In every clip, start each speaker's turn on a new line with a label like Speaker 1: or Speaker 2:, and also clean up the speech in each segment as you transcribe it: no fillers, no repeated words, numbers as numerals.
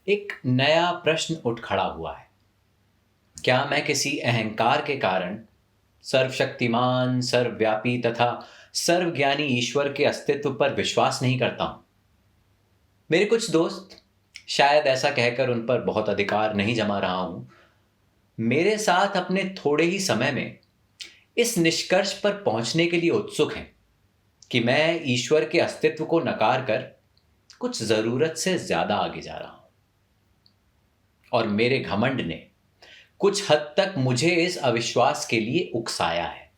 Speaker 1: एक नया प्रश्न उठ खड़ा हुआ है। क्या मैं किसी अहंकार के कारण सर्वशक्तिमान, सर्वव्यापी तथा सर्वज्ञानी ईश्वर के अस्तित्व पर विश्वास नहीं करता हूं? मेरे कुछ दोस्त, शायद ऐसा कहकर उन पर बहुत अधिकार नहीं जमा रहा हूं, मेरे साथ अपने थोड़े ही समय में इस निष्कर्ष पर पहुंचने के लिए उत्सुक हैं कि मैं ईश्वर के अस्तित्व को नकार कर कुछ जरूरत से ज्यादा आगे जा रहा हूं, और मेरे घमंड ने कुछ हद तक मुझे इस अविश्वास के लिए उकसाया है।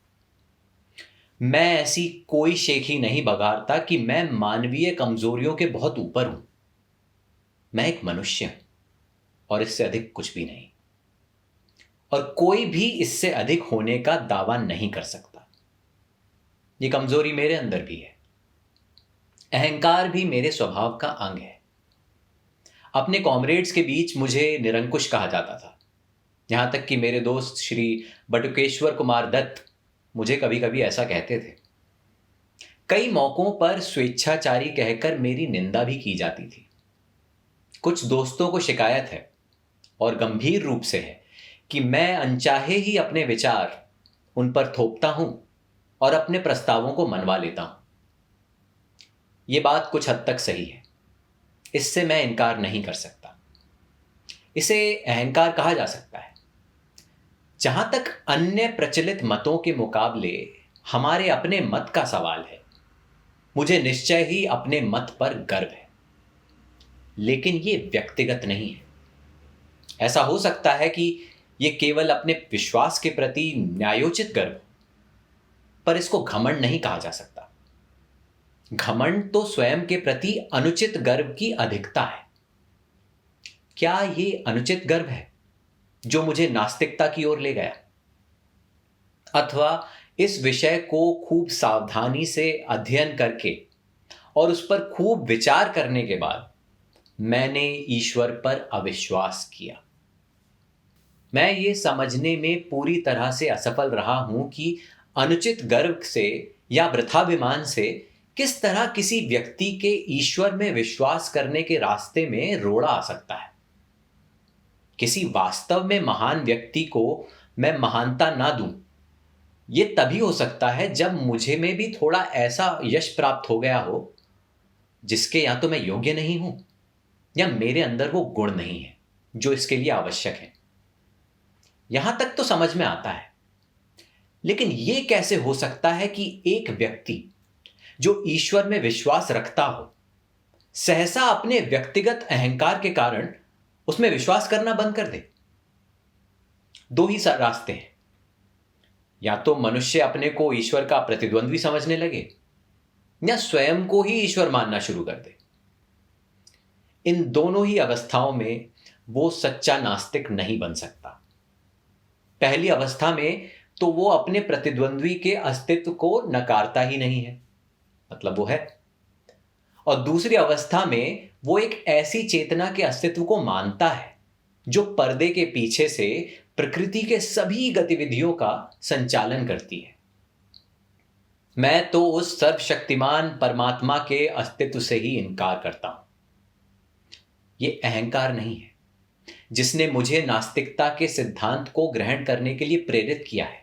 Speaker 1: मैं ऐसी कोई शेखी नहीं बगाड़ता कि मैं मानवीय कमजोरियों के बहुत ऊपर हूं। मैं एक मनुष्य हूं और इससे अधिक कुछ भी नहीं, और कोई भी इससे अधिक होने का दावा नहीं कर सकता। ये कमजोरी मेरे अंदर भी है। अहंकार भी मेरे स्वभाव का अंग है। अपने कॉमरेड्स के बीच मुझे निरंकुश कहा जाता था। यहां तक कि मेरे दोस्त श्री बटुकेश्वर कुमार दत्त मुझे कभी कभी ऐसा कहते थे। कई मौकों पर स्वेच्छाचारी कहकर मेरी निंदा भी की जाती थी। कुछ दोस्तों को शिकायत है, और गंभीर रूप से है, कि मैं अनचाहे ही अपने विचार उन पर थोपता हूं और अपने प्रस्तावों को मनवा लेता हूं। यह बात कुछ हद तक सही है, इससे मैं इनकार नहीं कर सकता। इसे अहंकार कहा जा सकता है। जहां तक अन्य प्रचलित मतों के मुकाबले हमारे अपने मत का सवाल है, मुझे निश्चय ही अपने मत पर गर्व है, लेकिन ये व्यक्तिगत नहीं है। ऐसा हो सकता है कि यह केवल अपने विश्वास के प्रति न्यायोचित गर्व हो, पर इसको घमंड नहीं कहा जा सकता। घमंड तो स्वयं के प्रति अनुचित गर्व की अधिकता है। क्या यह अनुचित गर्व है जो मुझे नास्तिकता की ओर ले गया? अथवा इस विषय को खूब सावधानी से अध्ययन करके और उस पर खूब विचार करने के बाद मैंने ईश्वर पर अविश्वास किया? मैं ये समझने में पूरी तरह से असफल रहा हूं कि अनुचित गर्व से या वृथाभिमान से किस तरह किसी व्यक्ति के ईश्वर में विश्वास करने के रास्ते में रोड़ा आ सकता है। किसी वास्तव में महान व्यक्ति को मैं महानता ना दूं, यह तभी हो सकता है जब मुझे में भी थोड़ा ऐसा यश प्राप्त हो गया हो जिसके या तो मैं योग्य नहीं हूं, या मेरे अंदर वो गुण नहीं है जो इसके लिए आवश्यक है। यहां तक तो समझ में आता है, लेकिन यह कैसे हो सकता है कि एक व्यक्ति जो ईश्वर में विश्वास रखता हो, सहसा अपने व्यक्तिगत अहंकार के कारण उसमें विश्वास करना बंद कर दे? दो ही रास्ते हैं। या तो मनुष्य अपने को ईश्वर का प्रतिद्वंद्वी समझने लगे, या स्वयं को ही ईश्वर मानना शुरू कर दे। इन दोनों ही अवस्थाओं में वो सच्चा नास्तिक नहीं बन सकता। पहली अवस्था में तो वो अपने प्रतिद्वंद्वी के अस्तित्व को नकारता ही नहीं है, मतलब वो है। और दूसरी अवस्था में वो एक ऐसी चेतना के अस्तित्व को मानता है जो पर्दे के पीछे से प्रकृति के सभी गतिविधियों का संचालन करती है। मैं तो उस सर्वशक्तिमान परमात्मा के अस्तित्व से ही इनकार करता हूं। यह अहंकार नहीं है जिसने मुझे नास्तिकता के सिद्धांत को ग्रहण करने के लिए प्रेरित किया है।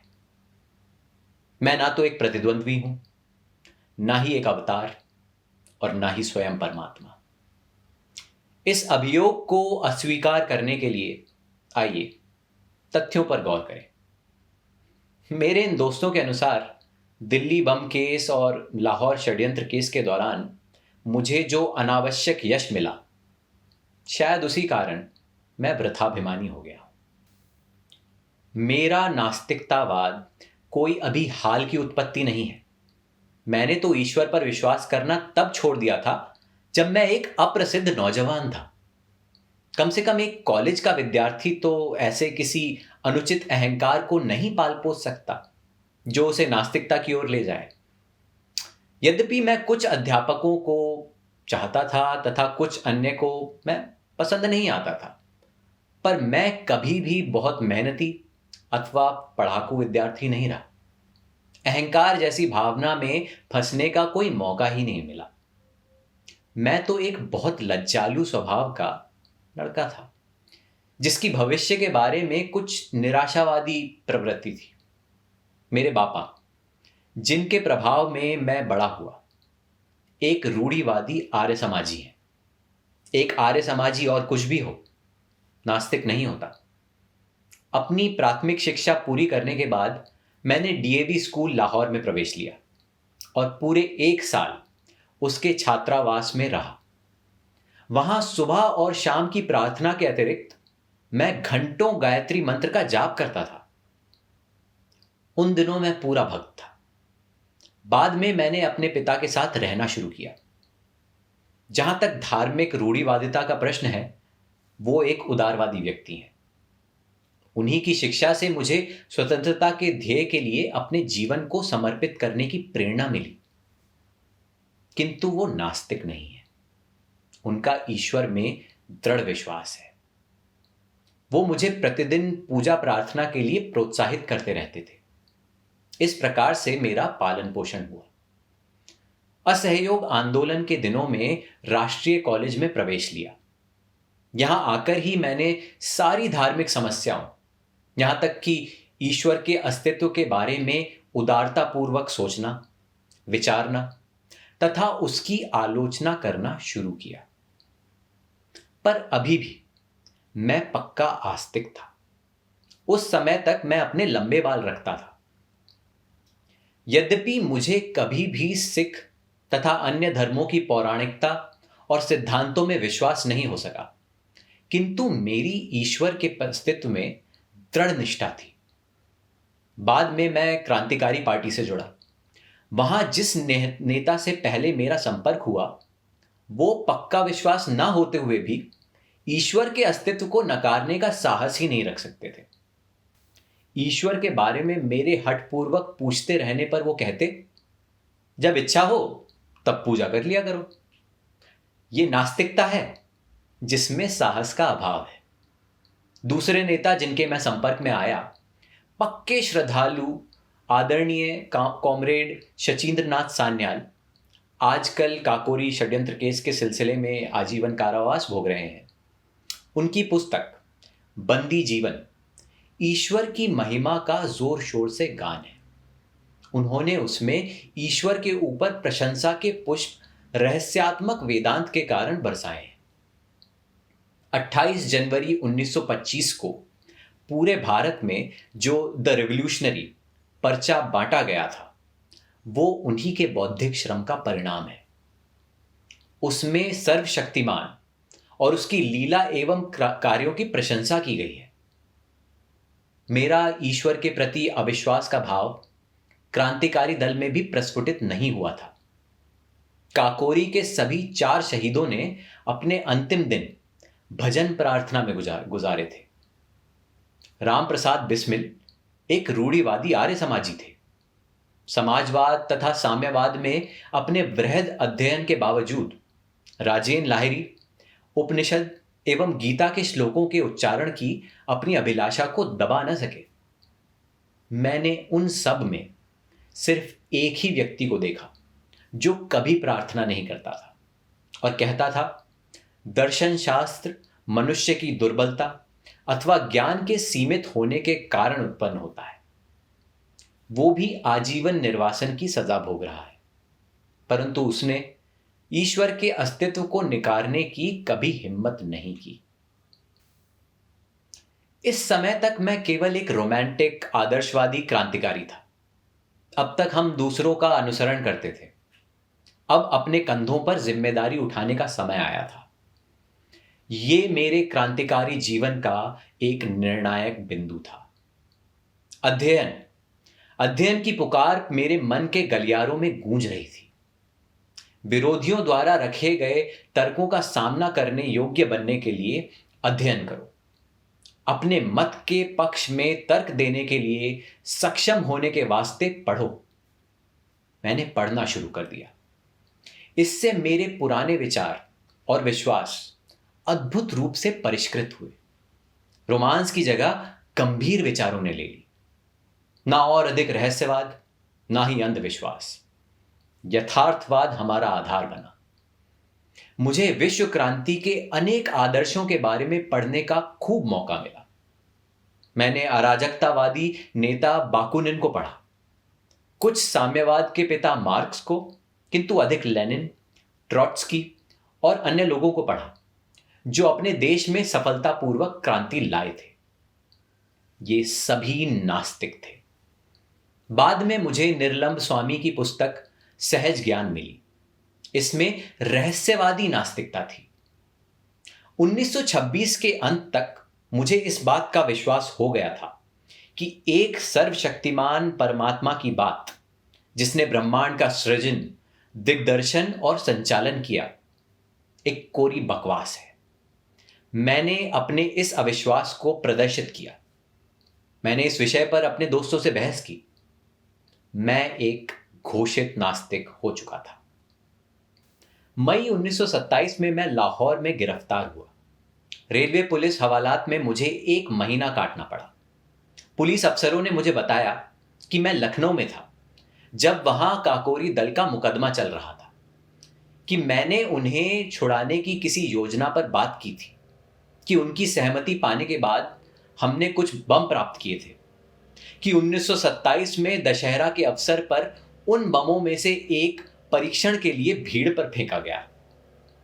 Speaker 1: मैं ना तो एक प्रतिद्वंद्वी हूं, ना ही एक अवतार, और ना ही स्वयं परमात्मा। इस अभियोग को अस्वीकार करने के लिए आइए तथ्यों पर गौर करें। मेरे इन दोस्तों के अनुसार दिल्ली बम केस और लाहौर षड्यंत्र केस के दौरान मुझे जो अनावश्यक यश मिला, शायद उसी कारण मैं वृथाभिमानी हो गया हूं। मेरा नास्तिकतावाद कोई अभी हाल की उत्पत्ति नहीं है। मैंने तो ईश्वर पर विश्वास करना तब छोड़ दिया था जब मैं एक अप्रसिद्ध नौजवान था। कम से कम एक कॉलेज का विद्यार्थी तो ऐसे किसी अनुचित अहंकार को नहीं पाल पोस सकता जो उसे नास्तिकता की ओर ले जाए। यद्यपि मैं कुछ अध्यापकों को चाहता था तथा कुछ अन्य को मैं पसंद नहीं आता था, पर मैं कभी भी बहुत मेहनती अथवा पढ़ाकू विद्यार्थी नहीं रहा। अहंकार जैसी भावना में फंसने का कोई मौका ही नहीं मिला। मैं तो एक बहुत लज्जालू स्वभाव का लड़का था जिसकी भविष्य के बारे में कुछ निराशावादी प्रवृत्ति थी। मेरे बापा, जिनके प्रभाव में मैं बड़ा हुआ, एक रूढ़िवादी आर्य समाजी है। एक आर्य समाजी और कुछ भी हो, नास्तिक नहीं होता। अपनी प्राथमिक शिक्षा पूरी करने के बाद मैंने डीएवी स्कूल लाहौर में प्रवेश लिया और पूरे 1 साल उसके छात्रावास में रहा। वहां सुबह और शाम की प्रार्थना के अतिरिक्त मैं घंटों गायत्री मंत्र का जाप करता था। उन दिनों मैं पूरा भक्त था। बाद में मैंने अपने पिता के साथ रहना शुरू किया। जहां तक धार्मिक रूढ़िवादिता का प्रश्न है, वो एक उदारवादी व्यक्ति हैं। उन्हीं की शिक्षा से मुझे स्वतंत्रता के ध्येय के लिए अपने जीवन को समर्पित करने की प्रेरणा मिली। किंतु वो नास्तिक नहीं है। उनका ईश्वर में दृढ़ विश्वास है। वो मुझे प्रतिदिन पूजा प्रार्थना के लिए प्रोत्साहित करते रहते थे। इस प्रकार से मेरा पालन पोषण हुआ। असहयोग आंदोलन के दिनों में राष्ट्रीय कॉलेज में प्रवेश लिया। यहां आकर ही मैंने सारी धार्मिक समस्याओं, यहां तक कि ईश्वर के अस्तित्व के बारे में उदारतापूर्वक सोचना, विचारना तथा उसकी आलोचना करना शुरू किया। पर अभी भी मैं पक्का आस्तिक था। उस समय तक मैं अपने लंबे बाल रखता था। यद्यपि मुझे कभी भी सिख तथा अन्य धर्मों की पौराणिकता और सिद्धांतों में विश्वास नहीं हो सका, किंतु मेरी ईश्वर के अस्तित्व में दृढ़ निष्ठा थी। बाद में मैं क्रांतिकारी पार्टी से जुड़ा। वहां जिस नेता से पहले मेरा संपर्क हुआ, वो पक्का विश्वास ना होते हुए भी ईश्वर के अस्तित्व को नकारने का साहस ही नहीं रख सकते थे। ईश्वर के बारे में मेरे हठपूर्वक पूछते रहने पर वो कहते, जब इच्छा हो तब पूजा कर लिया करो। ये नास्तिकता है जिसमें साहस का अभाव है। दूसरे नेता जिनके मैं संपर्क में आया, पक्के श्रद्धालु आदरणीय कॉमरेड शचींद्र नाथ सान्याल, आजकल काकोरी षड्यंत्र केस के सिलसिले में आजीवन कारावास भोग रहे हैं। उनकी पुस्तक बंदी जीवन ईश्वर की महिमा का जोर शोर से गान है। उन्होंने उसमें ईश्वर के ऊपर प्रशंसा के पुष्प रहस्यात्मक वेदांत के कारण बरसाए हैं। 28 जनवरी 1925 को पूरे भारत में जो द रिवॉल्यूशनरी पर्चा बांटा गया था, वो उन्हीं के बौद्धिक श्रम का परिणाम है। उसमें सर्वशक्तिमान और उसकी लीला एवं कार्यों की प्रशंसा की गई है। मेरा ईश्वर के प्रति अविश्वास का भाव क्रांतिकारी दल में भी प्रस्फुटित नहीं हुआ था। काकोरी के सभी 4 शहीदों ने अपने अंतिम दिन भजन प्रार्थना में गुजारे थे। राम प्रसाद बिस्मिल एक रूढ़िवादी आर्य समाजी थे। समाजवाद तथा साम्यवाद में अपने वृहद अध्ययन के बावजूद राजेन लाहिरी उपनिषद एवं गीता के श्लोकों के उच्चारण की अपनी अभिलाषा को दबा न सके। मैंने उन सब में सिर्फ एक ही व्यक्ति को देखा जो कभी प्रार्थना नहीं करता था और कहता था, दर्शन शास्त्र मनुष्य की दुर्बलता अथवा ज्ञान के सीमित होने के कारण उत्पन्न होता है। वो भी आजीवन निर्वासन की सजा भोग रहा है, परंतु उसने ईश्वर के अस्तित्व को निकारने की कभी हिम्मत नहीं की। इस समय तक मैं केवल एक रोमांटिक आदर्शवादी क्रांतिकारी था। अब तक हम दूसरों का अनुसरण करते थे। अब अपने कंधों पर जिम्मेदारी उठाने का समय आया था। ये मेरे क्रांतिकारी जीवन का एक निर्णायक बिंदु था। अध्ययन की पुकार मेरे मन के गलियारों में गूंज रही थी। विरोधियों द्वारा रखे गए तर्कों का सामना करने योग्य बनने के लिए अध्ययन करो। अपने मत के पक्ष में तर्क देने के लिए सक्षम होने के वास्ते पढ़ो। मैंने पढ़ना शुरू कर दिया। इससे मेरे पुराने विचार और विश्वास अद्भुत रूप से परिष्कृत हुए। रोमांस की जगह गंभीर विचारों ने ले ली। ना और अधिक रहस्यवाद, ना ही अंधविश्वास। यथार्थवाद हमारा आधार बना। मुझे विश्व क्रांति के अनेक आदर्शों के बारे में पढ़ने का खूब मौका मिला। मैंने अराजकतावादी नेता बाकुनिन को पढ़ा, कुछ साम्यवाद के पिता मार्क्स को, किंतु अधिक लेनिन, ट्रॉट्स्की और अन्य लोगों को पढ़ा जो अपने देश में सफलतापूर्वक क्रांति लाए थे। ये सभी नास्तिक थे। बाद में मुझे निर्लंब स्वामी की पुस्तक सहज ज्ञान मिली। इसमें रहस्यवादी नास्तिकता थी। 1926 के अंत तक मुझे इस बात का विश्वास हो गया था कि एक सर्वशक्तिमान परमात्मा की बात, जिसने ब्रह्मांड का सृजन, दिग्दर्शन और संचालन किया, एक कोरी बकवास है। मैंने अपने इस अविश्वास को प्रदर्शित किया। मैंने इस विषय पर अपने दोस्तों से बहस की। मैं एक घोषित नास्तिक हो चुका था। मई 1927 में मैं लाहौर में गिरफ्तार हुआ। रेलवे पुलिस हवालात में मुझे 1 महीना काटना पड़ा। पुलिस अफसरों ने मुझे बताया कि मैं लखनऊ में था जब वहां काकोरी दल का मुकदमा चल रहा था, कि मैंने उन्हें छुड़ाने की किसी योजना पर बात की थी, कि उनकी सहमति पाने के बाद हमने कुछ बम प्राप्त किए थे, कि 1927 में दशहरा के अवसर पर उन बमों में से एक परीक्षण के लिए भीड़ पर फेंका गया,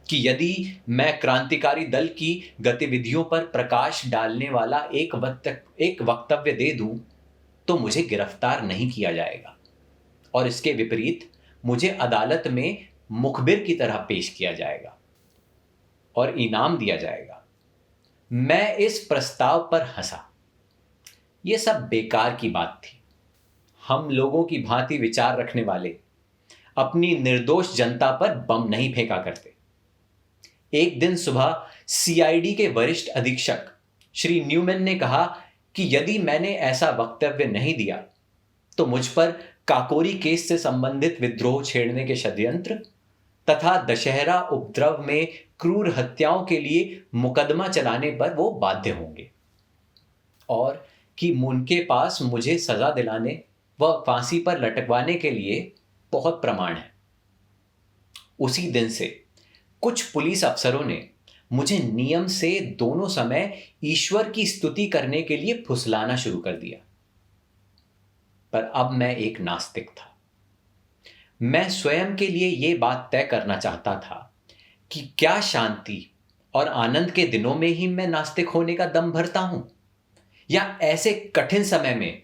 Speaker 1: कि यदि मैं क्रांतिकारी दल की गतिविधियों पर प्रकाश डालने वाला एक वक्तव्य दे दूं तो मुझे गिरफ्तार नहीं किया जाएगा और इसके विपरीत मुझे अदालत में मुखबिर की तरह पेश किया जाएगा और इनाम दिया जाएगा। मैं इस प्रस्ताव पर हंसा। यह सब बेकार की बात थी। हम लोगों की भांति विचार रखने वाले अपनी निर्दोष जनता पर बम नहीं फेंका करते। एक दिन सुबह सीआईडी के वरिष्ठ अधीक्षक श्री न्यूमैन ने कहा कि यदि मैंने ऐसा वक्तव्य नहीं दिया तो मुझ पर काकोरी केस से संबंधित विद्रोह छेड़ने के षड्यंत्र तथा दशहरा उपद्रव में क्रूर हत्याओं के लिए मुकदमा चलाने पर वो बाध्य होंगे और कि उनके पास मुझे सजा दिलाने व फांसी पर लटकवाने के लिए बहुत प्रमाण है। उसी दिन से कुछ पुलिस अफसरों ने मुझे नियम से दोनों समय ईश्वर की स्तुति करने के लिए फुसलाना शुरू कर दिया। पर अब मैं एक नास्तिक था। मैं स्वयं के लिए यह बात तय करना चाहता था कि क्या शांति और आनंद के दिनों में ही मैं नास्तिक होने का दम भरता हूं, या ऐसे कठिन समय में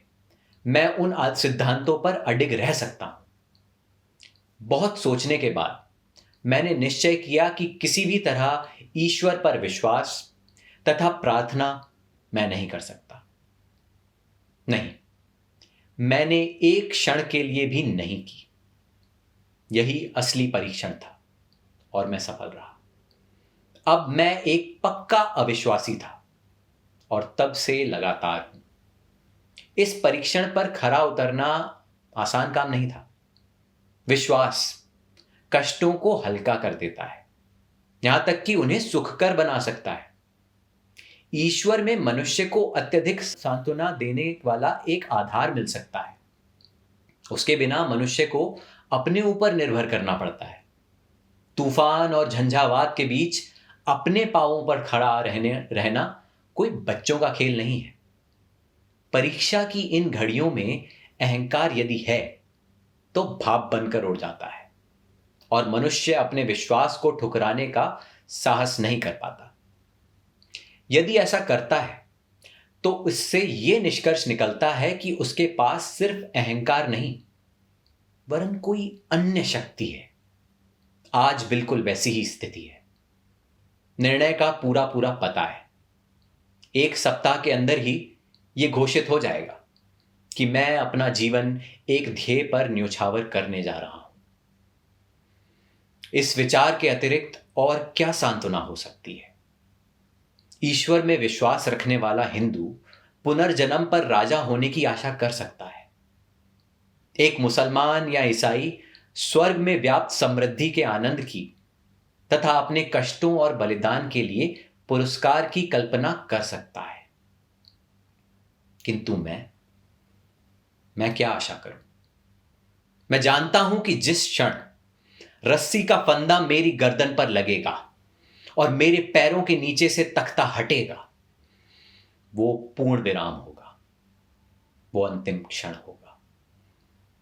Speaker 1: मैं उन सिद्धांतों पर अडिग रह सकता हूं। बहुत सोचने के बाद मैंने निश्चय किया कि किसी भी तरह ईश्वर पर विश्वास तथा प्रार्थना मैं नहीं कर सकता। नहीं, मैंने एक क्षण के लिए भी नहीं की। यही असली परीक्षण था और मैं सफल रहा। अब मैं एक पक्का अविश्वासी था और तब से लगातार हूं। इस परीक्षण पर खरा उतरना आसान काम नहीं था। विश्वास कष्टों को हल्का कर देता है, यहां तक कि उन्हें सुखकर बना सकता है। ईश्वर में मनुष्य को अत्यधिक सांत्वना देने वाला एक आधार मिल सकता है। उसके बिना मनुष्य को अपने ऊपर निर्भर करना पड़ता है। तूफान और झंझावात के बीच अपने पांवों पर खड़ा रहना कोई बच्चों का खेल नहीं है। परीक्षा की इन घड़ियों में अहंकार यदि है तो भाप बनकर उड़ जाता है और मनुष्य अपने विश्वास को ठुकराने का साहस नहीं कर पाता। यदि ऐसा करता है तो इससे यह निष्कर्ष निकलता है कि उसके पास सिर्फ अहंकार नहीं वरन कोई अन्य शक्ति है। आज बिल्कुल वैसी ही स्थिति है। निर्णय का पूरा पूरा पता है। 1 सप्ताह के अंदर ही यह घोषित हो जाएगा कि मैं अपना जीवन एक ध्येय पर न्योछावर करने जा रहा हूं। इस विचार के अतिरिक्त और क्या सांत्वना हो सकती है? ईश्वर में विश्वास रखने वाला हिंदू पुनर्जन्म पर राजा होने की आशा कर सकता है। एक मुसलमान या ईसाई स्वर्ग में व्याप्त समृद्धि के आनंद की तथा अपने कष्टों और बलिदान के लिए पुरस्कार की कल्पना कर सकता है। किंतु मैं क्या आशा करूं? मैं जानता हूं कि जिस क्षण रस्सी का फंदा मेरी गर्दन पर लगेगा और मेरे पैरों के नीचे से तख्ता हटेगा। वो पूर्ण विराम होगा, वो अंतिम क्षण होगा।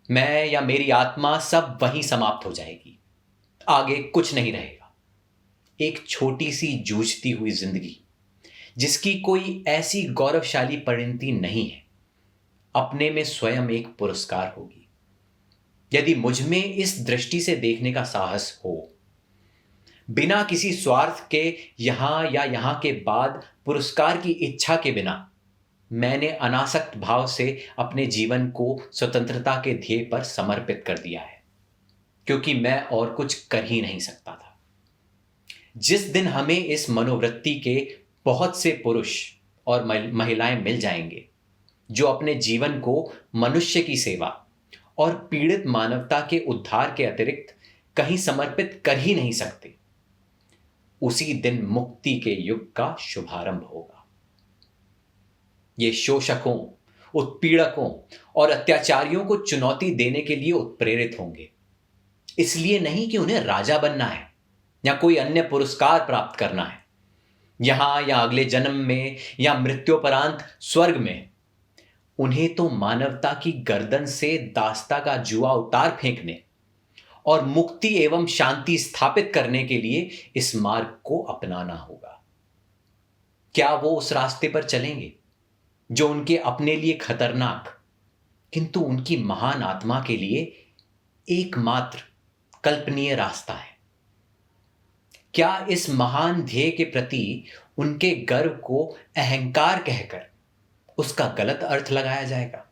Speaker 1: मैं या मेरी आत्मा सब वहीं समाप्त हो जाएगी, आगे कुछ नहीं रहेगा। एक छोटी सी जूझती हुई जिंदगी जिसकी कोई ऐसी गौरवशाली परिणति नहीं है, अपने में स्वयं एक पुरस्कार होगी। यदि मुझ में इस दृष्टि से देखने का साहस हो, बिना किसी स्वार्थ के यहां या यहां के बाद पुरस्कार की इच्छा के बिना, मैंने अनासक्त भाव से अपने जीवन को स्वतंत्रता के ध्येय पर समर्पित कर दिया है, क्योंकि मैं और कुछ कर ही नहीं सकता था। जिस दिन हमें इस मनोवृत्ति के बहुत से पुरुष और महिलाएं मिल जाएंगे जो अपने जीवन को मनुष्य की सेवा और पीड़ित मानवता के उद्धार के अतिरिक्त कहीं समर्पित कर ही नहीं सकते, उसी दिन मुक्ति के युग का शुभारंभ होगा। ये शोषकों, उत्पीड़कों और अत्याचारियों को चुनौती देने के लिए उत्प्रेरित होंगे, इसलिए नहीं कि उन्हें राजा बनना है या कोई अन्य पुरस्कार प्राप्त करना है, यहां या अगले जन्म में या मृत्योपरांत स्वर्ग में। उन्हें तो मानवता की गर्दन से दास्ता का जुआ उतार फेंकने और मुक्ति एवं शांति स्थापित करने के लिए इस मार्ग को अपनाना होगा। क्या वो उस रास्ते पर चलेंगे जो उनके अपने लिए खतरनाक किंतु उनकी महान आत्मा के लिए एकमात्र कल्पनीय रास्ता है? क्या इस महान ध्येय के प्रति उनके गर्व को अहंकार कहकर उसका गलत अर्थ लगाया जाएगा?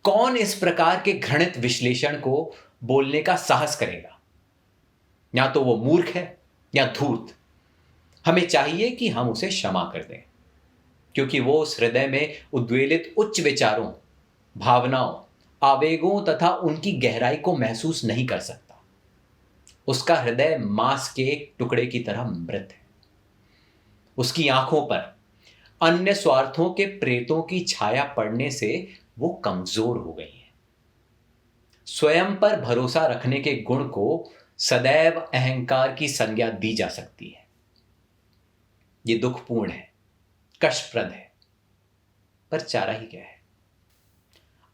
Speaker 1: कौन इस प्रकार के घृणित विश्लेषण को बोलने का साहस करेगा? या तो वो मूर्ख है या धूर्त। हमें चाहिए कि हम उसे क्षमा कर दें, क्योंकि वो उस हृदय में उद्वेलित उच्च विचारों, भावनाओं, आवेगों तथा उनकी गहराई को महसूस नहीं कर सकता। उसका हृदय मांस के एक टुकड़े की तरह मृत है। उसकी आंखों पर अन्य स्वार्थों के प्रेतों की छाया पड़ने से वो कमजोर हो गई है। स्वयं पर भरोसा रखने के गुण को सदैव अहंकार की संज्ञा दी जा सकती है। ये दुखपूर्ण है, कष्टप्रद है, पर चारा ही क्या है?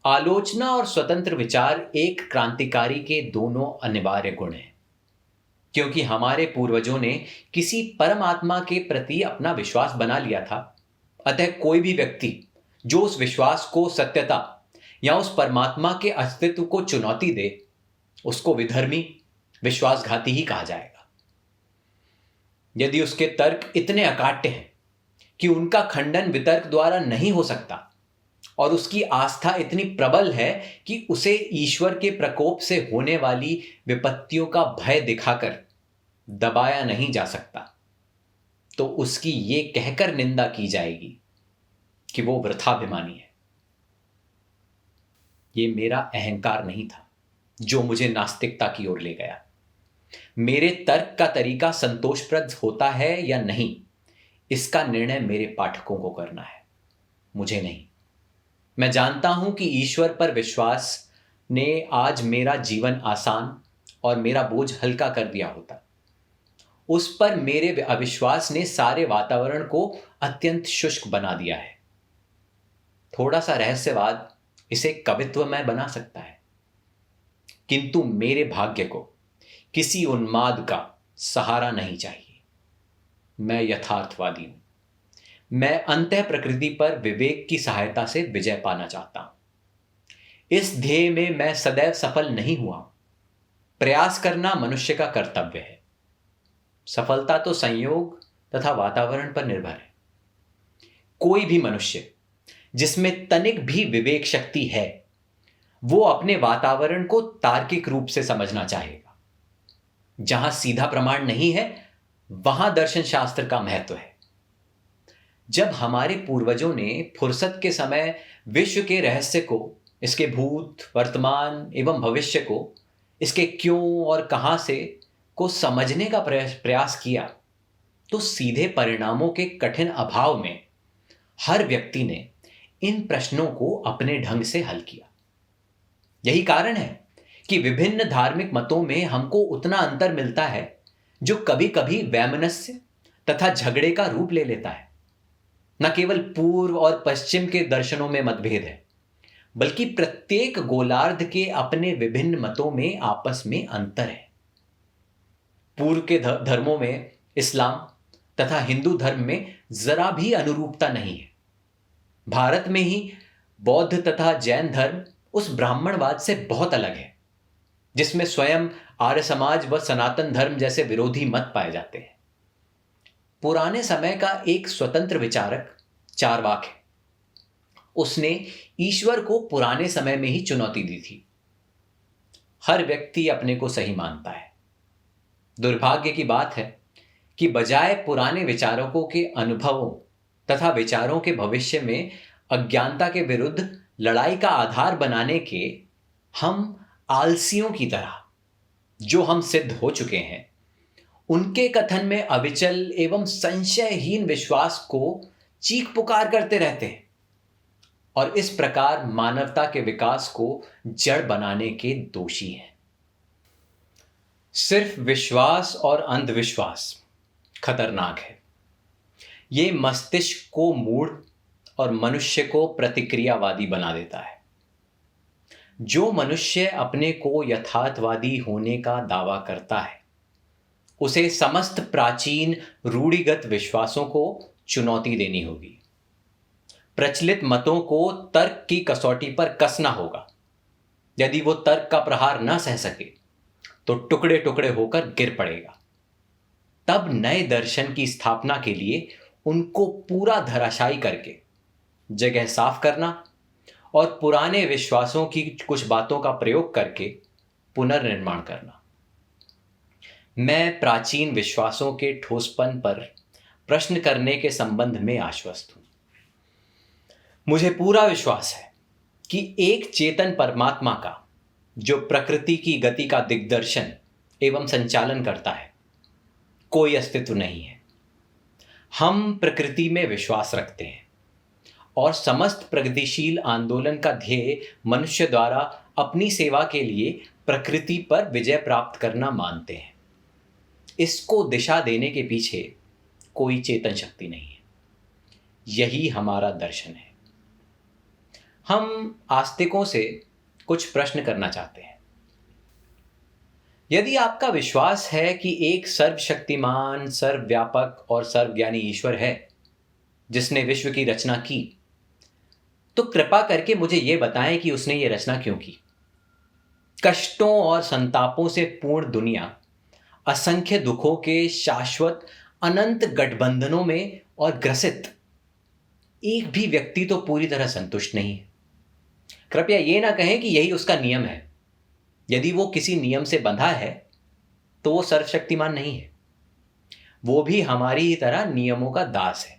Speaker 1: आलोचना और स्वतंत्र विचार एक क्रांतिकारी के दोनों अनिवार्य गुण हैं, क्योंकि हमारे पूर्वजों ने किसी परमात्मा के प्रति अपना विश्वास बना लिया था। अतः कोई भी व्यक्ति जो उस विश्वास को सत्यता या उस परमात्मा के अस्तित्व को चुनौती दे, उसको विधर्मी, विश्वासघाती ही कहा जाएगा। यदि उसके तर्क इतने अकाट्य हैं कि उनका खंडन वितर्क द्वारा नहीं हो सकता और उसकी आस्था इतनी प्रबल है कि उसे ईश्वर के प्रकोप से होने वाली विपत्तियों का भय दिखाकर दबाया नहीं जा सकता, तो उसकी ये कहकर निंदा की जाएगी कि वो वृथाभिमानी है। ये मेरा अहंकार नहीं था जो मुझे नास्तिकता की ओर ले गया। मेरे तर्क का तरीका संतोषप्रद होता है या नहीं, इसका निर्णय मेरे पाठकों को करना है, मुझे नहीं। मैं जानता हूं कि ईश्वर पर विश्वास ने आज मेरा जीवन आसान और मेरा बोझ हल्का कर दिया होता। उस पर मेरे अविश्वास ने सारे वातावरण को अत्यंत शुष्क बना दिया है। थोड़ा सा रहस्यवाद इसे कवित्वमय बना सकता है, किंतु मेरे भाग्य को किसी उन्माद का सहारा नहीं चाहिए। मैं यथार्थवादी हूं। मैं अंतः प्रकृति पर विवेक की सहायता से विजय पाना चाहता हूं। इस ध्येय में मैं सदैव सफल नहीं हुआ। प्रयास करना मनुष्य का कर्तव्य है। सफलता तो संयोग तथा वातावरण पर निर्भर है। कोई भी मनुष्य जिसमें तनिक भी विवेक शक्ति है, वो अपने वातावरण को तार्किक रूप से समझना चाहेगा। जहां सीधा प्रमाण नहीं है, वहां दर्शन शास्त्र का महत्व है। जब हमारे पूर्वजों ने फुर्सत के समय विश्व के रहस्य को, इसके भूत, वर्तमान एवं भविष्य को, इसके क्यों और कहां से को समझने का प्रयास किया, तो सीधे परिणामों के कठिन अभाव में हर व्यक्ति ने इन प्रश्नों को अपने ढंग से हल किया। यही कारण है कि विभिन्न धार्मिक मतों में हमको उतना अंतर मिलता है जो कभी कभी वैमनस्य तथा झगड़े का रूप ले लेता है। न केवल पूर्व और पश्चिम के दर्शनों में मतभेद है, बल्कि प्रत्येक गोलार्ध के अपने विभिन्न मतों में आपस में अंतर है। पूर्व के धर्मों में इस्लाम तथा हिंदू धर्म में जरा भी अनुरूपता नहीं है। भारत में ही बौद्ध तथा जैन धर्म उस ब्राह्मणवाद से बहुत अलग है, जिसमें स्वयं आर्य समाज व सनातन धर्म जैसे विरोधी मत पाए जाते हैं। पुराने समय का एक स्वतंत्र विचारक चार्वाक है। उसने ईश्वर को पुराने समय में ही चुनौती दी थी। हर व्यक्ति अपने को सही मानता है। दुर्भाग्य की बात है कि बजाय पुराने विचारकों के अनुभवों तथा विचारों के भविष्य में अज्ञानता के विरुद्ध लड़ाई का आधार बनाने के, हम आलसियों की तरह, जो हम सिद्ध हो चुके हैं, उनके कथन में अविचल एवं संशयहीन विश्वास को चीख पुकार करते रहते हैं और इस प्रकार मानवता के विकास को जड़ बनाने के दोषी हैं। सिर्फ विश्वास और अंधविश्वास खतरनाक है। ये मस्तिष्क को मूढ़ और मनुष्य को प्रतिक्रियावादी बना देता है। जो मनुष्य अपने को यथार्थवादी होने का दावा करता है, उसे समस्त प्राचीन रूढ़िगत विश्वासों को चुनौती देनी होगी। प्रचलित मतों को तर्क की कसौटी पर कसना होगा। यदि वो तर्क का प्रहार न सह सके तो टुकड़े टुकड़े होकर गिर पड़ेगा। तब नए दर्शन की स्थापना के लिए उनको पूरा धराशायी करके जगह साफ करना और पुराने विश्वासों की कुछ बातों का प्रयोग करके पुनर्निर्माण करना। मैं प्राचीन विश्वासों के ठोसपन पर प्रश्न करने के संबंध में आश्वस्त हूं। मुझे पूरा विश्वास है कि एक चेतन परमात्मा का, जो प्रकृति की गति का दिग्दर्शन एवं संचालन करता है, कोई अस्तित्व नहीं है। हम प्रकृति में विश्वास रखते हैं और समस्त प्रगतिशील आंदोलन का ध्येय मनुष्य द्वारा अपनी सेवा के लिए प्रकृति पर विजय प्राप्त करना मानते हैं। इसको दिशा देने के पीछे कोई चेतन शक्ति नहीं है। यही हमारा दर्शन है। हम आस्तिकों से कुछ प्रश्न करना चाहते हैं। यदि आपका विश्वास है कि एक सर्वशक्तिमान, सर्वव्यापक और सर्वज्ञानी ईश्वर है जिसने विश्व की रचना की, तो कृपा करके मुझे यह बताएं कि उसने ये रचना क्यों की। कष्टों और संतापों से पूर्ण दुनिया, असंख्य दुखों के शाश्वत अनंत गठबंधनों में और ग्रसित एक भी व्यक्ति तो पूरी तरह संतुष्ट नहीं है। कृपया ये ना कहें कि यही उसका नियम है। यदि वो किसी नियम से बंधा है तो वो सर्वशक्तिमान नहीं है। वो भी हमारी ही तरह नियमों का दास है।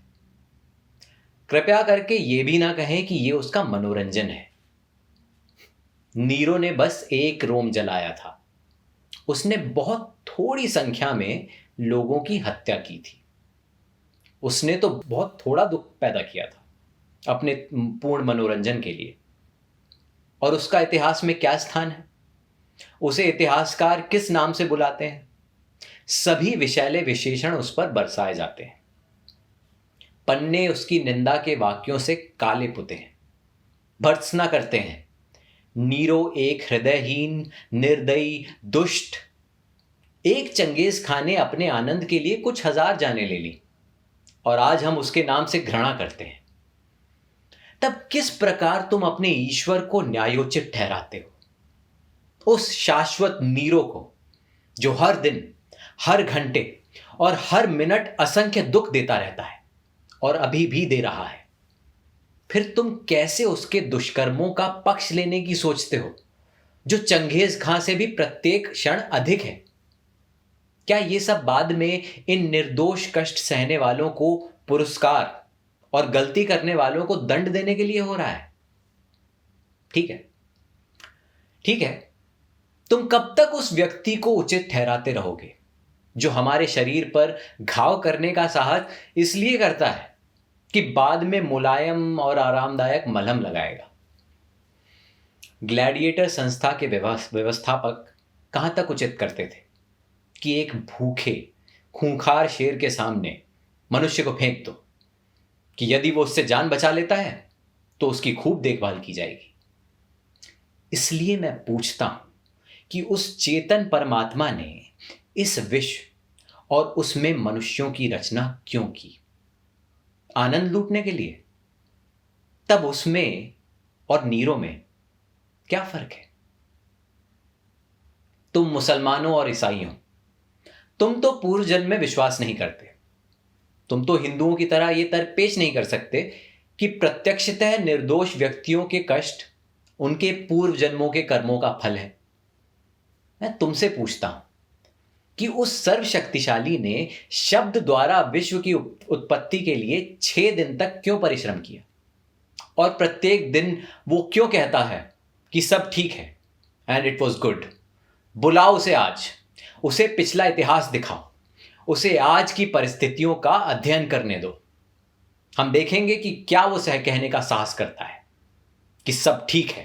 Speaker 1: कृपया करके ये भी ना कहें कि ये उसका मनोरंजन है। नीरो ने बस एक रोम जलाया था। उसने बहुत थोड़ी संख्या में लोगों की हत्या की थी। उसने तो बहुत थोड़ा दुख पैदा किया था अपने पूर्ण मनोरंजन के लिए। और उसका इतिहास में क्या स्थान है? उसे इतिहासकार किस नाम से बुलाते हैं? सभी विषैले विशेषण उस पर बरसाए जाते हैं। पन्ने उसकी निंदा के वाक्यों से काले पुते हैं, भर्त्सना करते हैं। नीरो एक हृदयहीन, निर्दयी, दुष्ट, एक चंगेज खान ने अपने आनंद के लिए कुछ हजार जानें ले ली और आज हम उसके नाम से घृणा करते हैं। तब किस प्रकार तुम अपने ईश्वर को न्यायोचित ठहराते हो? उस शाश्वत नीरो को, जो हर दिन, हर घंटे और हर मिनट असंख्य दुख देता रहता है और अभी भी दे रहा है। फिर तुम कैसे उसके दुष्कर्मों का पक्ष लेने की सोचते हो, जो चंगेज खां से भी प्रत्येक क्षण अधिक है? क्या ये सब बाद में इन निर्दोष कष्ट सहने वालों को पुरस्कार और गलती करने वालों को दंड देने के लिए हो रहा है? ठीक है, ठीक है। तुम कब तक उस व्यक्ति को उचित ठहराते रहोगे जो हमारे शरीर पर घाव करने का साहस इसलिए करता है कि बाद में मुलायम और आरामदायक मलहम लगाएगा? ग्लैडिएटर संस्था के व्यवस्थापक कहाँ तक उचित करते थे कि एक भूखे खूंखार शेर के सामने मनुष्य को फेंक दो कि यदि वो उससे जान बचा लेता है तो उसकी खूब देखभाल की जाएगी। इसलिए मैं पूछता हूं कि उस चेतन परमात्मा ने इस विश्व और उसमें मनुष्यों की रचना क्यों की? आनंद लूटने के लिए? तब उसमें और नीरों में क्या फर्क है? तुम मुसलमानों और ईसाइयों, तुम तो पूर्व जन्म में विश्वास नहीं करते। तुम तो हिंदुओं की तरह यह तर्क पेश नहीं कर सकते कि प्रत्यक्षतः निर्दोष व्यक्तियों के कष्ट उनके पूर्व जन्मों के कर्मों का फल है। मैं तुमसे पूछता हूं कि उस सर्वशक्तिशाली ने शब्द द्वारा विश्व की उत्पत्ति के लिए 6 दिन तक क्यों परिश्रम किया, और प्रत्येक दिन वो क्यों कहता है कि सब ठीक है एंड इट वॉज गुड? बुलाओ उसे आज, उसे पिछला इतिहास दिखाओ, उसे आज की परिस्थितियों का अध्ययन करने दो। हम देखेंगे कि क्या वो सह कहने का साहस करता है कि सब ठीक है।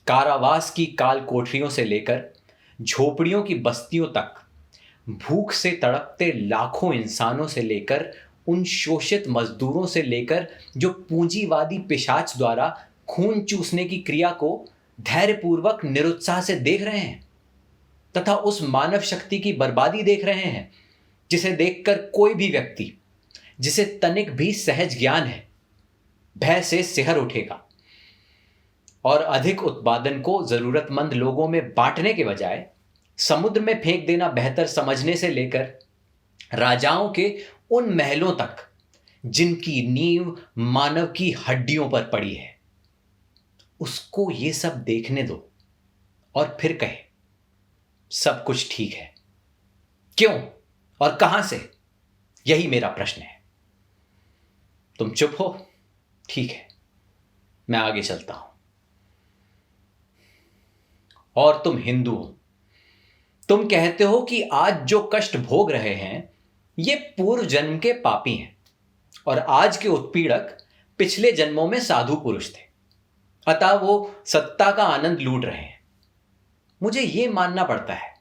Speaker 1: कारावास की काल कोठरियों से लेकर झोपड़ियों की बस्तियों तक, भूख से तड़पते लाखों इंसानों से लेकर उन शोषित मजदूरों से लेकर जो पूंजीवादी पिशाच द्वारा खून चूसने की क्रिया को धैर्यपूर्वक निरुत्साह से देख रहे हैं, तथा उस मानव शक्ति की बर्बादी देख रहे हैं जिसे देखकर कोई भी व्यक्ति जिसे तनिक भी सहज ज्ञान है भय से सिहर उठेगा और अधिक उत्पादन को जरूरतमंद लोगों में बांटने के बजाय समुद्र में फेंक देना बेहतर समझने से लेकर राजाओं के उन महलों तक जिनकी नींव मानव की हड्डियों पर पड़ी है, उसको ये सब देखने दो और फिर कहे सब कुछ ठीक है। क्यों और कहां से? यही मेरा प्रश्न है। तुम चुप हो, ठीक है, मैं आगे चलता हूं। और तुम हिंदू हो, तुम कहते हो कि आज जो कष्ट भोग रहे हैं ये पूर्व जन्म के पापी हैं और आज के उत्पीड़क पिछले जन्मों में साधु पुरुष थे, अतः वो सत्ता का आनंद लूट रहे हैं। मुझे यह मानना पड़ता है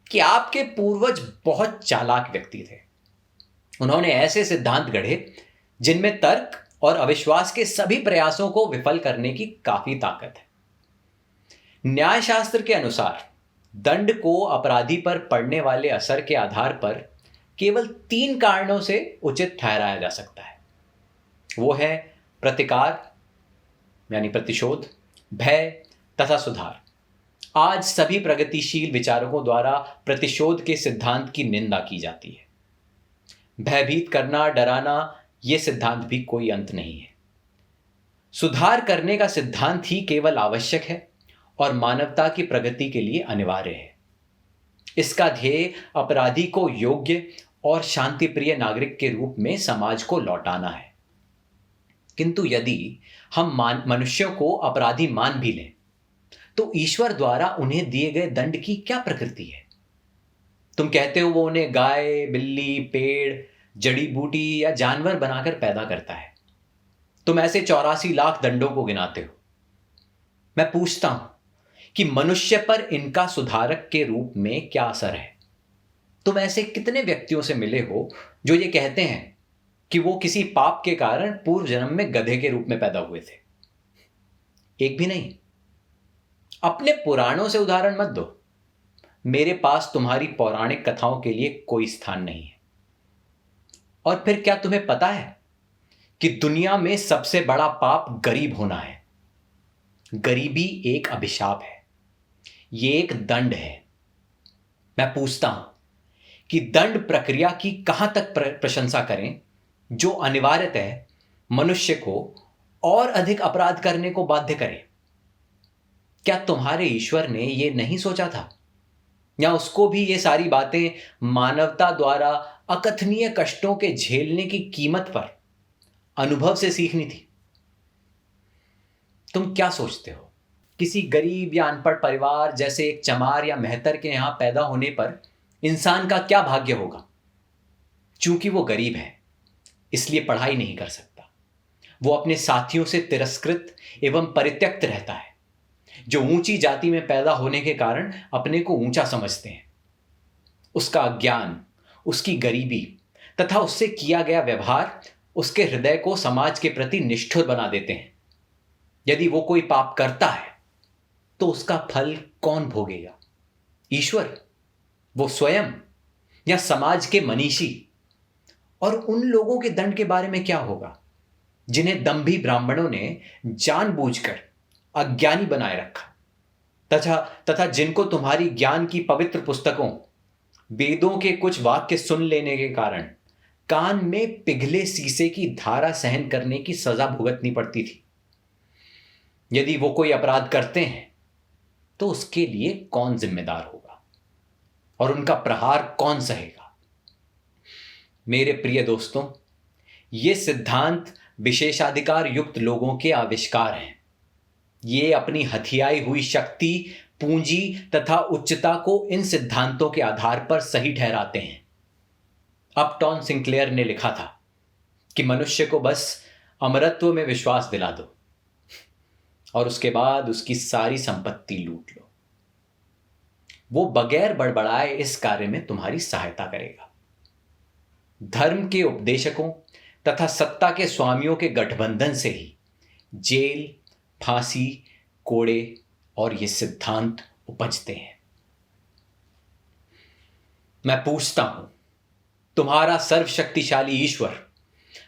Speaker 1: कि आपके पूर्वज बहुत चालाक व्यक्ति थे। उन्होंने ऐसे सिद्धांत गढ़े जिनमें तर्क और अविश्वास के सभी प्रयासों को विफल करने की काफी ताकत है। न्यायशास्त्र के अनुसार दंड को अपराधी पर पड़ने वाले असर के आधार पर केवल 3 कारणों से उचित ठहराया जा सकता है। वो है प्रतिकार यानी प्रतिशोध, भय तथा सुधार। आज सभी प्रगतिशील विचारकों द्वारा प्रतिशोध के सिद्धांत की निंदा की जाती है। भयभीत करना, डराना, यह सिद्धांत भी कोई अंत नहीं है। सुधार करने का सिद्धांत ही केवल आवश्यक है और मानवता की प्रगति के लिए अनिवार्य है। इसका ध्येय अपराधी को योग्य और शांतिप्रिय नागरिक के रूप में समाज को लौटाना है। किंतु यदि हम मनुष्यों को अपराधी मान भी लें तो ईश्वर द्वारा उन्हें दिए गए दंड की क्या प्रकृति है? तुम कहते हो वो उन्हें गाय, बिल्ली, पेड़, जड़ी बूटी या जानवर बनाकर पैदा करता है। तुम ऐसे 84 लाख दंडों को गिनाते हो। मैं पूछता हूं कि मनुष्य पर इनका सुधारक के रूप में क्या असर है? तुम ऐसे कितने व्यक्तियों से मिले हो जो ये कहते हैं कि वो किसी पाप के कारण पूर्व जन्म में गधे के रूप में पैदा हुए थे? एक भी नहीं। अपने पुराणों से उदाहरण मत दो। मेरे पास तुम्हारी पौराणिक कथाओं के लिए कोई स्थान नहीं है। और फिर क्या तुम्हें पता है कि दुनिया में सबसे बड़ा पाप गरीब होना है? गरीबी एक अभिशाप है, ये एक दंड है। मैं पूछता हूं कि दंड प्रक्रिया की कहां तक प्रशंसा करें जो अनिवार्यतः मनुष्य को और अधिक अपराध करने को बाध्य करे? क्या तुम्हारे ईश्वर ने यह नहीं सोचा था, या उसको भी ये सारी बातें मानवता द्वारा अकथनीय कष्टों के झेलने की कीमत पर अनुभव से सीखनी थी? तुम क्या सोचते हो, किसी गरीब या अनपढ़ परिवार जैसे एक चमार या मेहतर के यहां पैदा होने पर इंसान का क्या भाग्य होगा? चूंकि वो गरीब है इसलिए पढ़ाई नहीं कर सकता, वो अपने साथियों से तिरस्कृत एवं परित्यक्त रहता है, जो ऊंची जाति में पैदा होने के कारण अपने को ऊंचा समझते हैं। उसका अज्ञान, उसकी गरीबी तथा उससे किया गया व्यवहार उसके हृदय को समाज के प्रति निष्ठुर बना देते हैं। यदि वो कोई पाप करता है तो उसका फल कौन भोगेगा? ईश्वर, वो स्वयं, या समाज के मनीषी? और उन लोगों के दंड के बारे में क्या होगा जिन्हें दंभी ब्राह्मणों ने जानबूझकर अज्ञानी बनाए रखा तथा जिनको तुम्हारी ज्ञान की पवित्र पुस्तकों, वेदों के कुछ वाक्य सुन लेने के कारण कान में पिघले शीशे की धारा सहन करने की सजा भुगतनी पड़ती थी। यदि वो कोई अपराध करते हैं तो उसके लिए कौन जिम्मेदार होगा और उनका प्रहार कौन सहेगा? मेरे प्रिय दोस्तों, ये सिद्धांत विशेषाधिकार युक्त लोगों के आविष्कार हैं। ये अपनी हथियाई हुई शक्ति, पूंजी तथा उच्चता को इन सिद्धांतों के आधार पर सही ठहराते हैं। अपटॉन सिंक्लेयर ने लिखा था कि मनुष्य को बस अमरत्व में विश्वास दिला दो और उसके बाद उसकी सारी संपत्ति लूट लो। वो बगैर बड़बड़ाए इस कार्य में तुम्हारी सहायता करेगा। धर्म के उपदेशकों तथा सत्ता के स्वामियों के गठबंधन से ही जेल, फांसी, कोड़े और ये सिद्धांत उपजते हैं। मैं पूछता हूं, तुम्हारा सर्वशक्तिशाली ईश्वर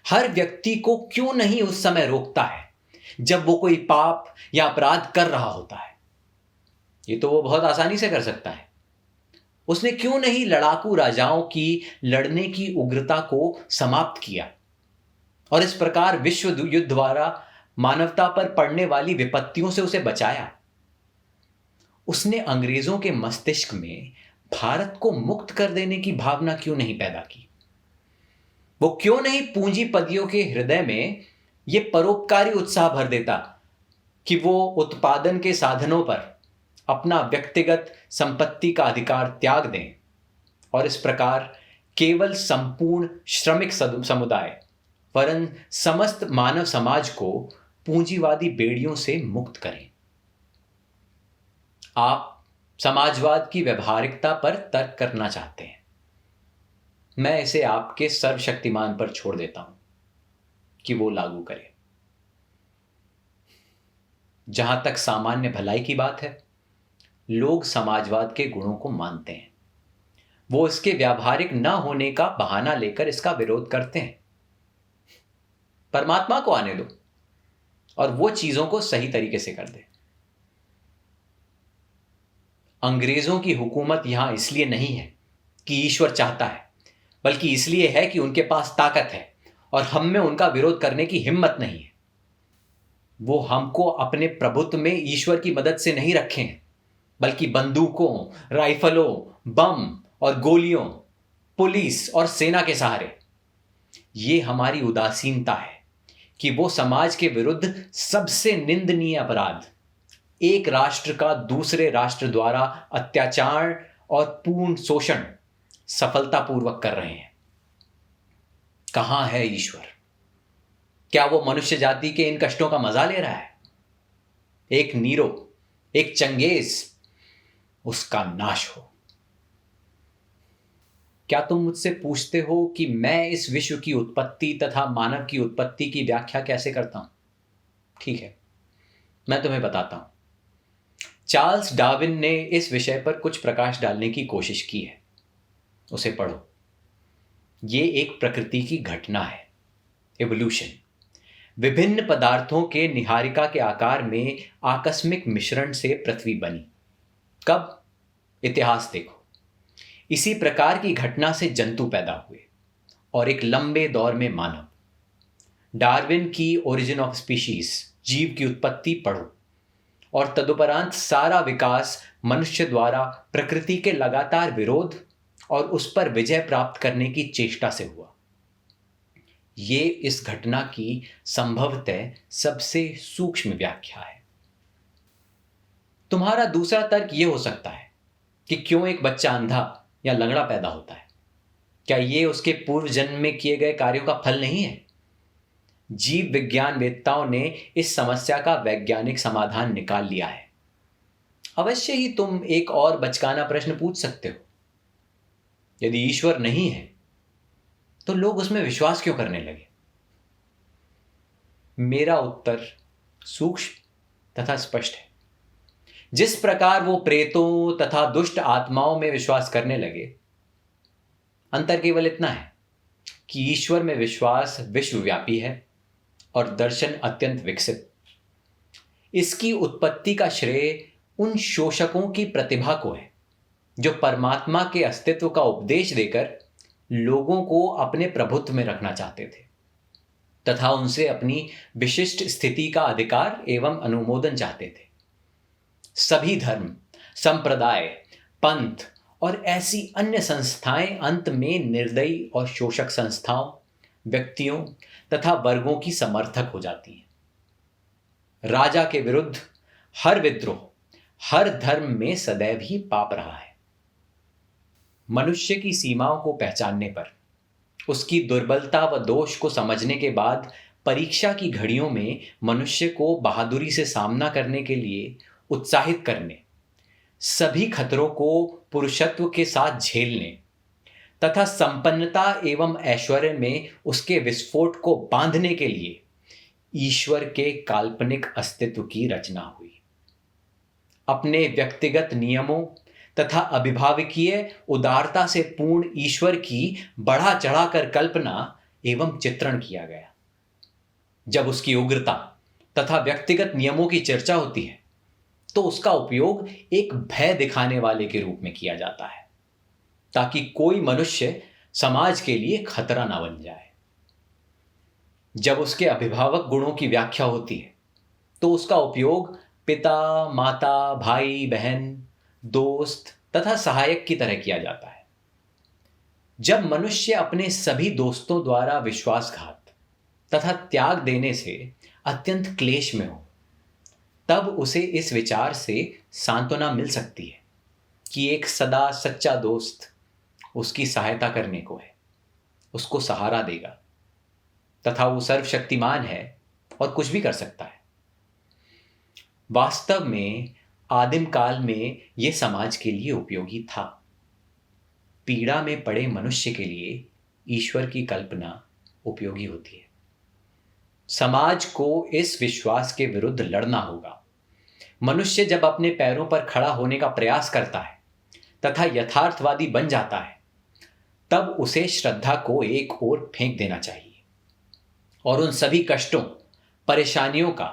Speaker 1: हर व्यक्ति को क्यों नहीं उस समय रोकता है जब वो कोई पाप या अपराध कर रहा होता है? ये तो वो बहुत आसानी से कर सकता है। उसने क्यों नहीं लड़ाकू राजाओं की लड़ने की उग्रता को समाप्त किया और इस प्रकार विश्व युद्ध द्वारा मानवता पर पड़ने वाली विपत्तियों से उसे बचाया? उसने अंग्रेजों के मस्तिष्क में भारत को मुक्त कर देने की भावना क्यों नहीं पैदा की? वो क्यों नहीं पूंजीपतियों के हृदय में ये परोपकारी उत्साह भर देता कि वो उत्पादन के साधनों पर अपना व्यक्तिगत संपत्ति का अधिकार त्याग दें और इस प्रकार केवल संपूर्ण श्रमिक समुदाय वरन समस्त मानव समाज को पूंजीवादी बेड़ियों से मुक्त करें? आप समाजवाद की व्यवहारिकता पर तर्क करना चाहते हैं। मैं इसे आपके सर्वशक्तिमान पर छोड़ देता हूं कि वो लागू करे। जहां तक सामान्य भलाई की बात है, लोग समाजवाद के गुणों को मानते हैं। वो इसके व्यावहारिक न होने का बहाना लेकर इसका विरोध करते हैं। परमात्मा को आने दो और वो चीजों को सही तरीके से कर दे। अंग्रेजों की हुकूमत यहां इसलिए नहीं है कि ईश्वर चाहता है, बल्कि इसलिए है कि उनके पास ताकत है और हम में उनका विरोध करने की हिम्मत नहीं है। वो हमको अपने प्रभुत्व में ईश्वर की मदद से नहीं रखे हैं, बल्कि बंदूकों, राइफलों, बम और गोलियों, पुलिस और सेना के सहारे। ये हमारी उदासीनता है कि वो समाज के विरुद्ध सबसे निंदनीय अपराध, एक राष्ट्र का दूसरे राष्ट्र द्वारा अत्याचार और पूर्ण शोषण सफलतापूर्वक कर रहे हैं। कहां है ईश्वर? क्या वो मनुष्य जाति के इन कष्टों का मजा ले रहा है? एक नीरो, एक चंगेज, उसका नाश हो। क्या तुम मुझसे पूछते हो कि मैं इस विश्व की उत्पत्ति तथा मानव की उत्पत्ति की व्याख्या कैसे करता हूं? ठीक है, मैं तुम्हें बताता हूं। चार्ल्स डार्विन ने इस विषय पर कुछ प्रकाश डालने की कोशिश की है। उसे पढ़ो। ये एक प्रकृति की घटना है, एवोल्यूशन। विभिन्न पदार्थों के निहारिका के आकार में आकस्मिक मिश्रण से पृथ्वी बनी। कब? इतिहास देखो। इसी प्रकार की घटना से जंतु पैदा हुए और एक लंबे दौर में मानव। डार्विन की ओरिजिन ऑफ स्पीशीज, जीव की उत्पत्ति पढ़ो और तदुपरांत सारा विकास मनुष्य द्वारा प्रकृति के लगातार विरोध और उस पर विजय प्राप्त करने की चेष्टा से हुआ। ये इस घटना की संभवतः सबसे सूक्ष्म व्याख्या है। तुम्हारा दूसरा तर्क यह हो सकता है कि क्यों एक बच्चा अंधा या लंगड़ा पैदा होता है? क्या ये उसके पूर्व जन्म में किए गए कार्यों का फल नहीं है? जीव विज्ञानवेत्ताओं ने इस समस्या का वैज्ञानिक समाधान निकाल लिया है। अवश्य ही तुम एक और बचकाना प्रश्न पूछ सकते हो, यदि ईश्वर नहीं है तो लोग उसमें विश्वास क्यों करने लगे? मेरा उत्तर सूक्ष्म तथा स्पष्ट है। जिस प्रकार वो प्रेतों तथा दुष्ट आत्माओं में विश्वास करने लगे, अंतर केवल इतना है कि ईश्वर में विश्वास विश्वव्यापी है और दर्शन अत्यंत विकसित। इसकी उत्पत्ति का श्रेय उन शोषकों की प्रतिभा को है जो परमात्मा के अस्तित्व का उपदेश देकर लोगों को अपने प्रभुत्व में रखना चाहते थे तथा उनसे अपनी विशिष्ट स्थिति का अधिकार एवं अनुमोदन चाहते थे। सभी धर्म, संप्रदाय, पंथ और ऐसी अन्य संस्थाएं अंत में निर्दयी और शोषक संस्थाओं, व्यक्तियों तथा वर्गों की समर्थक हो जाती हैं। राजा के विरुद्ध हर विद्रोह हर धर्म में सदैव ही पाप रहा है। मनुष्य की सीमाओं को पहचानने पर, उसकी दुर्बलता व दोष को समझने के बाद परीक्षा की घड़ियों में मनुष्य को बहादुरी से सामना करने के लिए उत्साहित करने, सभी खतरों को पुरुषत्व के साथ झेलने तथा संपन्नता एवं ऐश्वर्य में उसके विस्फोट को बांधने के लिए ईश्वर के काल्पनिक अस्तित्व की रचना हुई। अपने व्यक्तिगत नियमों तथा अभिभावकीय उदारता से पूर्ण ईश्वर की बढ़ा चढ़ाकर कल्पना एवं चित्रण किया गया। जब उसकी उग्रता तथा व्यक्तिगत नियमों की चर्चा होती है तो उसका उपयोग एक भय दिखाने वाले के रूप में किया जाता है, ताकि कोई मनुष्य समाज के लिए खतरा ना बन जाए। जब उसके अभिभावक गुणों की व्याख्या होती है तो उसका उपयोग पिता, माता, भाई, बहन, दोस्त तथा सहायक की तरह किया जाता है। जब मनुष्य अपने सभी दोस्तों द्वारा विश्वासघात तथा त्याग देने से अत्यंत क्लेश में हो, तब उसे इस विचार से सांत्वना मिल सकती है कि एक सदा सच्चा दोस्त उसकी सहायता करने को है, उसको सहारा देगा तथा वो सर्वशक्तिमान है और कुछ भी कर सकता है। वास्तव में आदिम काल में यह समाज के लिए उपयोगी था। पीड़ा में पड़े मनुष्य के लिए ईश्वर की कल्पना उपयोगी होती है। समाज को इस विश्वास के विरुद्ध लड़ना होगा। मनुष्य जब अपने पैरों पर खड़ा होने का प्रयास करता है तथा यथार्थवादी बन जाता है, तब उसे श्रद्धा को एक ओर फेंक देना चाहिए और उन सभी कष्टों, परेशानियों का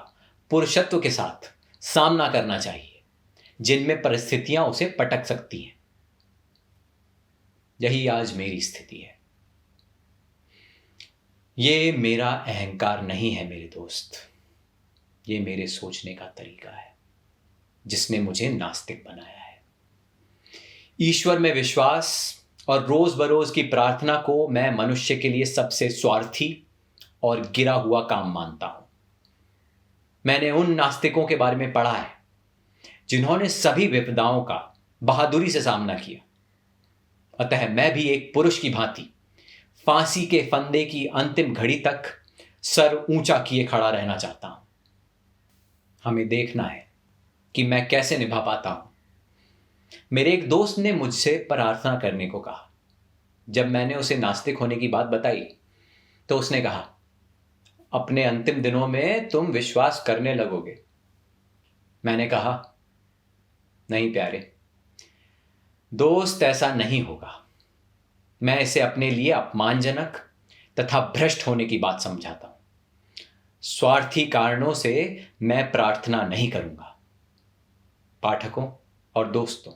Speaker 1: पुरुषत्व के साथ सामना करना चाहिए जिनमें परिस्थितियां उसे पटक सकती हैं। यही आज मेरी स्थिति है। ये मेरा अहंकार नहीं है मेरे दोस्त, ये मेरे सोचने का तरीका है जिसने मुझे नास्तिक बनाया है। ईश्वर में विश्वास और रोज बरोज की प्रार्थना को मैं मनुष्य के लिए सबसे स्वार्थी और गिरा हुआ काम मानता हूं। मैंने उन नास्तिकों के बारे में पढ़ा है जिन्होंने सभी विपदाओं का बहादुरी से सामना किया। अतः मैं भी एक पुरुष की भांति फांसी के फंदे की अंतिम घड़ी तक सर ऊंचा किए खड़ा रहना चाहता हूं। हमें देखना है कि मैं कैसे निभा पाता हूं। मेरे एक दोस्त ने मुझसे प्रार्थना करने को कहा। जब मैंने उसे नास्तिक होने की बात बताई तो उसने कहा, अपने अंतिम दिनों में तुम विश्वास करने लगोगे। मैंने कहा, नहीं प्यारे दोस्त, ऐसा नहीं होगा। मैं इसे अपने लिए अपमानजनक तथा भ्रष्ट होने की बात समझाता हूं। स्वार्थी कारणों से मैं प्रार्थना नहीं करूंगा। पाठकों और दोस्तों,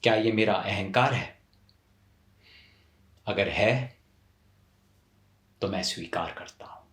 Speaker 1: क्या यह मेरा अहंकार है? अगर है तो मैं स्वीकार करता हूं।